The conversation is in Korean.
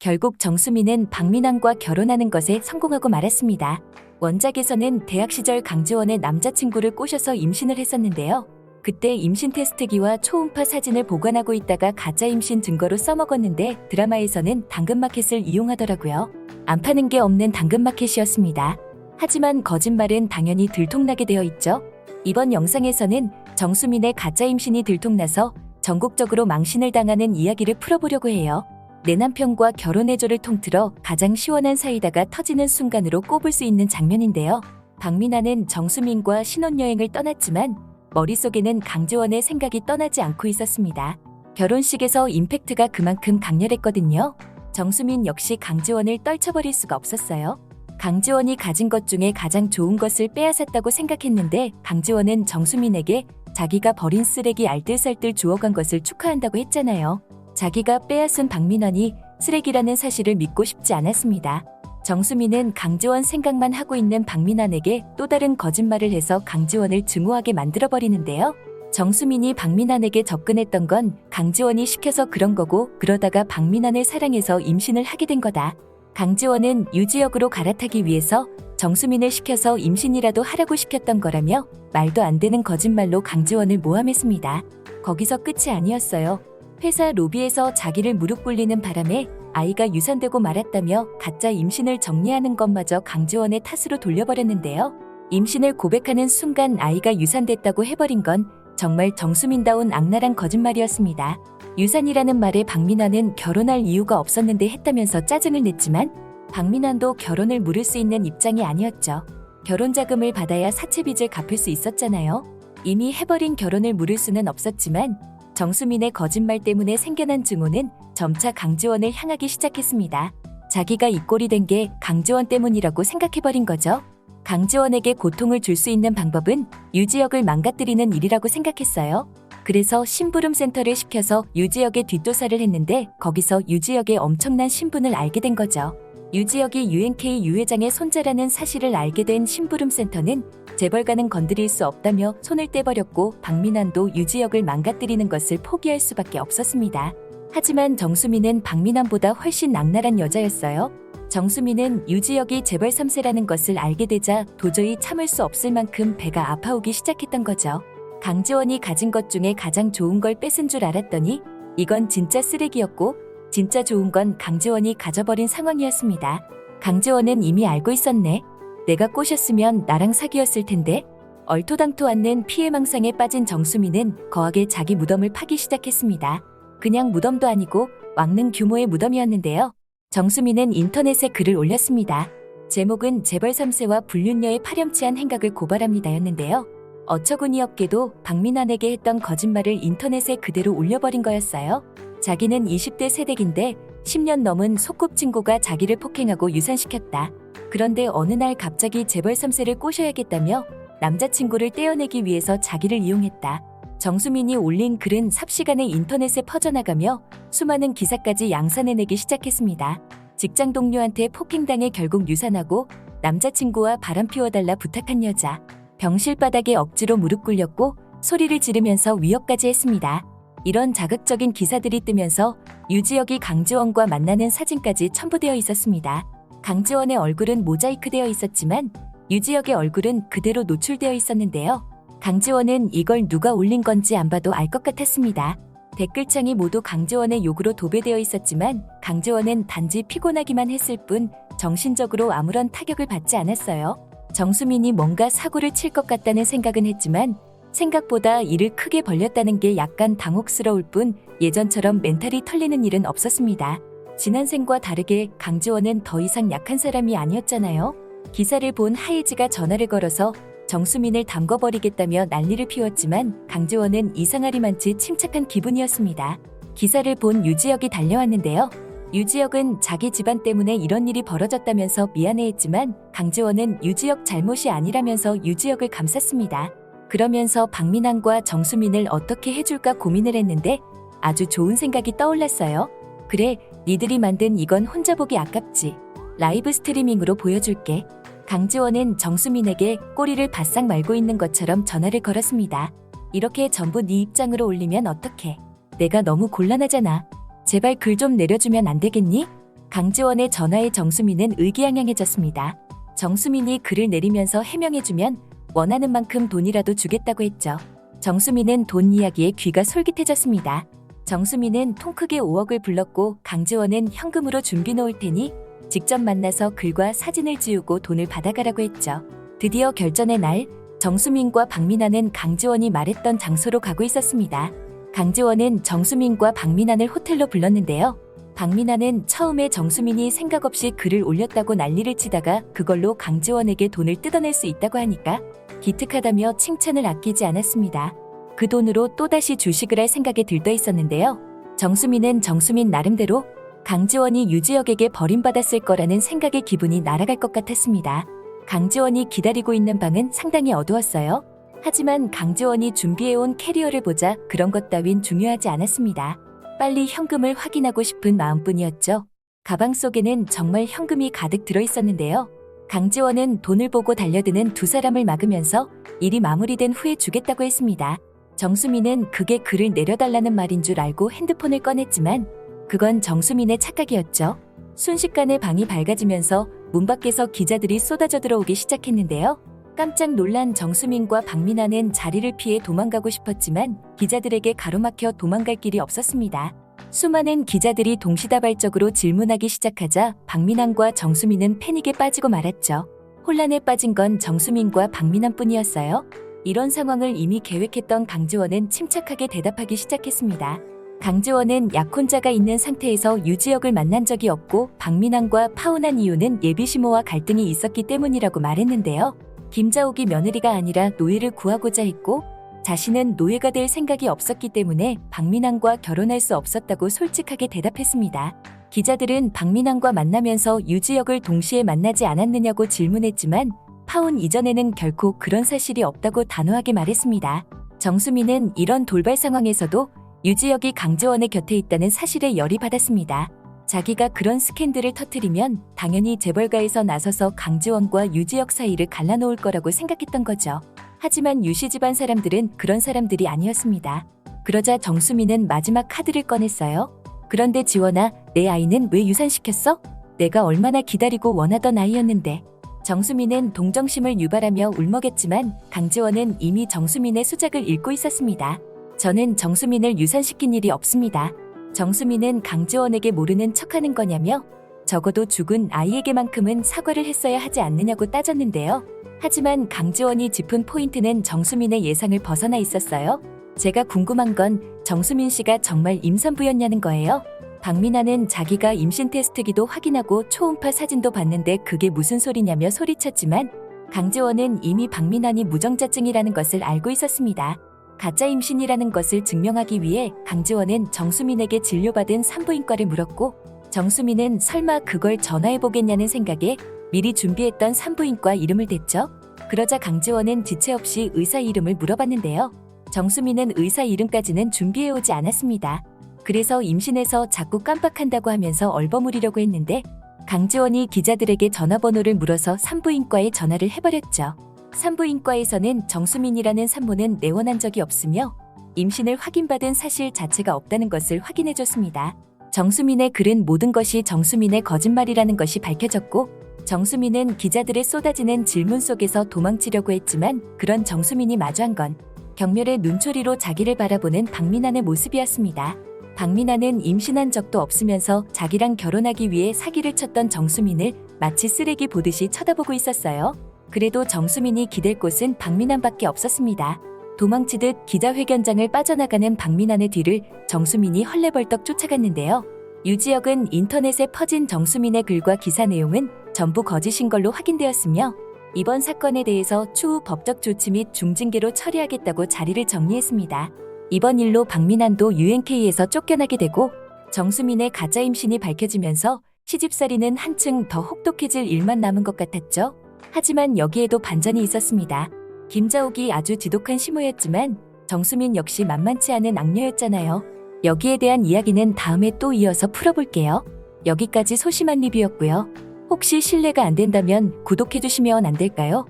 결국 정수민은 박민환과 결혼하는 것에 성공하고 말았습니다. 원작에서는 대학 시절 강지원의 남자친구를 꼬셔서 임신을 했었는데요. 그때 임신 테스트기와 초음파 사진을 보관하고 있다가 가짜 임신 증거로 써먹었는데 드라마에서는 당근마켓을 이용하더라고요. 안 파는 게 없는 당근마켓이었습니다. 하지만 거짓말은 당연히 들통나게 되어 있죠. 이번 영상에서는 정수민의 가짜 임신이 들통나서 전국적으로 망신을 당하는 이야기를 풀어보려고 해요. 내 남편과 결혼해줘를 통틀어 가장 시원한 사이다가 터지는 순간으로 꼽을 수 있는 장면인데요. 박민환은 정수민과 신혼여행을 떠났지만 머릿속에는 강지원의 생각이 떠나지 않고 있었습니다. 결혼식에서 임팩트가 그만큼 강렬했거든요. 정수민 역시 강지원을 떨쳐버릴 수가 없었어요. 강지원이 가진 것 중에 가장 좋은 것을 빼앗았다고 생각했는데 강지원은 정수민에게 자기가 버린 쓰레기 알뜰살뜰 주워간 것을 축하한다고 했잖아요. 자기가 빼앗은 박민환이 쓰레기라는 사실을 믿고 싶지 않았습니다. 정수민은 강지원 생각만 하고 있는 박민환에게 또 다른 거짓말을 해서 강지원을 증오하게 만들어버리는데요. 정수민이 박민환에게 접근했던 건 강지원이 시켜서 그런 거고 그러다가 박민환을 사랑해서 임신을 하게 된 거다. 강지원은 유지역으로 갈아타기 위해서 정수민을 시켜서 임신이라도 하라고 시켰던 거라며 말도 안 되는 거짓말로 강지원을 모함했습니다. 거기서 끝이 아니었어요. 회사 로비에서 자기를 무릎 꿇리는 바람에 아이가 유산되고 말았다며 가짜 임신을 정리하는 것마저 강지원의 탓으로 돌려버렸는데요. 임신을 고백하는 순간 아이가 유산됐다고 해버린 건 정말 정수민다운 악랄한 거짓말이었습니다. 유산이라는 말에 박민환은 결혼할 이유가 없었는데 했다면서 짜증을 냈지만 박민환도 결혼을 물을 수 있는 입장이 아니었죠. 결혼 자금을 받아야 사채빚을 갚을 수 있었잖아요. 이미 해버린 결혼을 물을 수는 없었지만 정수민의 거짓말 때문에 생겨난 증오는 점차 강지원을 향하기 시작했습니다. 자기가 이 꼴이 된 게 강지원 때문이라고 생각해버린 거죠. 강지원에게 고통을 줄 수 있는 방법은 유지역을 망가뜨리는 일이라고 생각했어요. 그래서 심부름센터를 시켜서 유지역의 뒷조사를 했는데 거기서 유지역의 엄청난 신분을 알게 된 거죠. 유지역이 UNK 유 회장의 손자라는 사실을 알게 된 심부름센터는 재벌가는 건드릴 수 없다며 손을 떼버렸고 박민환도 유지역을 망가뜨리는 것을 포기할 수밖에 없었습니다. 하지만 정수민은 박민환보다 훨씬 악랄한 여자였어요. 정수민은 유지역이 재벌 3세라는 것을 알게 되자 도저히 참을 수 없을 만큼 배가 아파오기 시작했던 거죠. 강지원이 가진 것 중에 가장 좋은 걸 뺏은 줄 알았더니 이건 진짜 쓰레기였고 진짜 좋은 건 강지원이 가져버린 상황이었습니다. 강지원은 이미 알고 있었네. 내가 꼬셨으면 나랑 사귀었을 텐데. 얼토당토 않는 피해망상에 빠진 정수민은 거하게 자기 무덤을 파기 시작했습니다. 그냥 무덤도 아니고 왕릉 규모의 무덤이었는데요. 정수민은 인터넷에 글을 올렸습니다. 제목은 재벌 3세와 불륜녀의 파렴치한 행각을 고발합니다였는데요. 어처구니 없게도 박민환에게 했던 거짓말을 인터넷에 그대로 올려버린 거였어요. 자기는 20대 새댁인데 10년 넘은 소꿉친구가 자기를 폭행하고 유산시켰다. 그런데 어느 날 갑자기 재벌 3세를 꼬셔야겠다며 남자친구를 떼어내기 위해서 자기를 이용했다. 정수민이 올린 글은 삽시간에 인터넷에 퍼져나가며 수많은 기사까지 양산해내기 시작했습니다. 직장 동료한테 폭행당해 결국 유산하고 남자친구와 바람 피워달라 부탁한 여자. 병실 바닥에 억지로 무릎 꿇렸고 소리를 지르면서 위협까지 했습니다. 이런 자극적인 기사들이 뜨면서 유지역이 강지원과 만나는 사진까지 첨부되어 있었습니다. 강지원의 얼굴은 모자이크되어 있었지만 유지역의 얼굴은 그대로 노출되어 있었는데요. 강지원은 이걸 누가 올린 건지 안 봐도 알 것 같았습니다. 댓글창이 모두 강지원의 욕으로 도배되어 있었지만 강지원은 단지 피곤하기만 했을 뿐 정신적으로 아무런 타격을 받지 않았어요. 정수민이 뭔가 사고를 칠 것 같다는 생각은 했지만 생각보다 일을 크게 벌렸다는 게 약간 당혹스러울 뿐 예전처럼 멘탈이 털리는 일은 없었습니다. 지난 생과 다르게 강지원은 더 이상 약한 사람이 아니었잖아요. 기사를 본 하예지가 전화를 걸어서 정수민을 담궈버리겠다며 난리를 피웠지만 강지원은 이상하리만치 침착한 기분이었습니다. 기사를 본 유지역이 달려왔는데요. 유지역은 자기 집안 때문에 이런 일이 벌어졌다면서 미안해했지만 강지원은 유지역 잘못이 아니라면서 유지역을 감쌌습니다. 그러면서 박민환과 정수민을 어떻게 해줄까 고민을 했는데 아주 좋은 생각이 떠올랐어요. 그래, 니들이 만든 이건 혼자 보기 아깝지. 라이브 스트리밍으로 보여줄게. 강지원은 정수민에게 꼬리를 바싹 말고 있는 것처럼 전화를 걸었습니다. 이렇게 전부 네 입장으로 올리면 어떡해. 내가 너무 곤란하잖아. 제발 글 좀 내려주면 안 되겠니? 강지원의 전화에 정수민은 의기양양해졌습니다. 정수민이 글을 내리면서 해명해주면 원하는 만큼 돈이라도 주겠다고 했죠. 정수민은 돈 이야기에 귀가 솔깃해졌습니다. 정수민은 통 크게 5억을 불렀고 강지원은 현금으로 준비 놓을 테니 직접 만나서 글과 사진을 지우고 돈을 받아가라고 했죠. 드디어 결전의 날, 정수민과 박민아는 강지원이 말했던 장소로 가고 있었습니다. 강지원은 정수민과 박민아를 호텔로 불렀는데요. 박민아는 처음에 정수민이 생각 없이 글을 올렸다고 난리를 치다가 그걸로 강지원에게 돈을 뜯어낼 수 있다고 하니까 기특하다며 칭찬을 아끼지 않았습니다. 그 돈으로 또다시 주식을 할 생각에 들떠 있었는데요. 정수민은 정수민 나름대로 강지원이 유지혁에게 버림받았을 거라는 생각에 기분이 날아갈 것 같았습니다. 강지원이 기다리고 있는 방은 상당히 어두웠어요. 하지만 강지원이 준비해온 캐리어를 보자 그런 것 따윈 중요하지 않았습니다. 빨리 현금을 확인하고 싶은 마음뿐이었죠. 가방 속에는 정말 현금이 가득 들어있었는데요. 강지원은 돈을 보고 달려드는 두 사람을 막으면서 일이 마무리된 후에 주겠다고 했습니다. 정수민은 그게 글을 내려달라는 말인 줄 알고 핸드폰을 꺼냈지만 그건 정수민의 착각이었죠. 순식간에 방이 밝아지면서 문 밖에서 기자들이 쏟아져 들어오기 시작했는데요. 깜짝 놀란 정수민과 박민아는 자리를 피해 도망가고 싶었지만 기자들에게 가로막혀 도망갈 길이 없었습니다. 수많은 기자들이 동시다발적으로 질문하기 시작하자 박민아과 정수민은 패닉에 빠지고 말았죠. 혼란에 빠진 건 정수민과 박민아뿐이었어요. 이런 상황을 이미 계획했던 강지원은 침착하게 대답하기 시작했습니다. 강지원은 약혼자가 있는 상태에서 유지혁을 만난 적이 없고 박민아과 파혼한 이유는 예비시모와 갈등이 있었기 때문이라고 말했는데요. 김자옥이 며느리가 아니라 노예를 구하고자 했고 자신은 노예가 될 생각이 없었기 때문에 박민아과 결혼할 수 없었다고 솔직하게 대답했습니다. 기자들은 박민아과 만나면서 유지혁을 동시에 만나지 않았느냐고 질문했지만 파혼 이전에는 결코 그런 사실이 없다고 단호하게 말했습니다. 정수민은 이런 돌발 상황에서도 유지혁이 강지원의 곁에 있다는 사실에 열이 받았습니다. 자기가 그런 스캔들을 터뜨리면 당연히 재벌가에서 나서서 강지원과 유지혁 사이를 갈라놓을 거라고 생각했던 거죠. 하지만 유씨 집안 사람들은 그런 사람들이 아니었습니다. 그러자 정수민은 마지막 카드를 꺼냈어요. 그런데 지원아, 내 아이는 왜 유산시켰어? 내가 얼마나 기다리고 원하던 아이였는데. 정수민은 동정심을 유발하며 울먹였지만 강지원은 이미 정수민의 수작을 읽고 있었습니다. 저는 정수민을 유산시킨 일이 없습니다. 정수민은 강지원에게 모르는 척하는 거냐며 적어도 죽은 아이에게만큼은 사과를 했어야 하지 않느냐고 따졌는데요. 하지만 강지원이 짚은 포인트는 정수민의 예상을 벗어나 있었어요. 제가 궁금한 건 정수민 씨가 정말 임산부였냐는 거예요. 박민아는 자기가 임신 테스트기도 확인하고 초음파 사진도 봤는데 그게 무슨 소리냐며 소리쳤지만 강지원은 이미 박민아니 무정자증이라는 것을 알고 있었습니다. 가짜 임신이라는 것을 증명하기 위해 강지원은 정수민에게 진료받은 산부인과를 물었고 정수민은 설마 그걸 전화해보겠냐는 생각에 미리 준비했던 산부인과 이름을 댔죠. 그러자 강지원은 지체 없이 의사 이름을 물어봤는데요. 정수민은 의사 이름까지는 준비해오지 않았습니다. 그래서 임신해서 자꾸 깜빡한다고 하면서 얼버무리려고 했는데 강지원이 기자들에게 전화번호를 물어서 산부인과에 전화를 해버렸죠. 산부인과에서는 정수민이라는 산모는 내원한 적이 없으며 임신을 확인받은 사실 자체가 없다는 것을 확인해줬습니다. 정수민의 글은 모든 것이 정수민의 거짓말이라는 것이 밝혀졌고 정수민은 기자들의 쏟아지는 질문 속에서 도망치려고 했지만 그런 정수민이 마주한 건 경멸의 눈초리로 자기를 바라보는 박민아의 모습이었습니다. 박민아는 임신한 적도 없으면서 자기랑 결혼하기 위해 사기를 쳤던 정수민을 마치 쓰레기 보듯이 쳐다보고 있었어요. 그래도 정수민이 기댈 곳은 박민아밖에 없었습니다. 도망치듯 기자회견장을 빠져나가는 박민아의 뒤를 정수민이 헐레벌떡 쫓아갔는데요. 유지혁은 인터넷에 퍼진 정수민의 글과 기사 내용은 전부 거짓인 걸로 확인되었으며 이번 사건에 대해서 추후 법적 조치 및 중징계로 처리하겠다고 자리를 정리했습니다. 이번 일로 박민아도 UNK에서 쫓겨나게 되고 정수민의 가짜 임신이 밝혀지면서 시집살이는 한층 더 혹독해질 일만 남은 것 같았죠. 하지만 여기에도 반전이 있었습니다. 김자옥이 아주 지독한 시모였지만 정수민 역시 만만치 않은 악녀였잖아요. 여기에 대한 이야기는 다음에 또 이어서 풀어볼게요. 여기까지 소심한 리뷰였고요. 혹시 실례가 안 된다면 구독해주시면 안 될까요?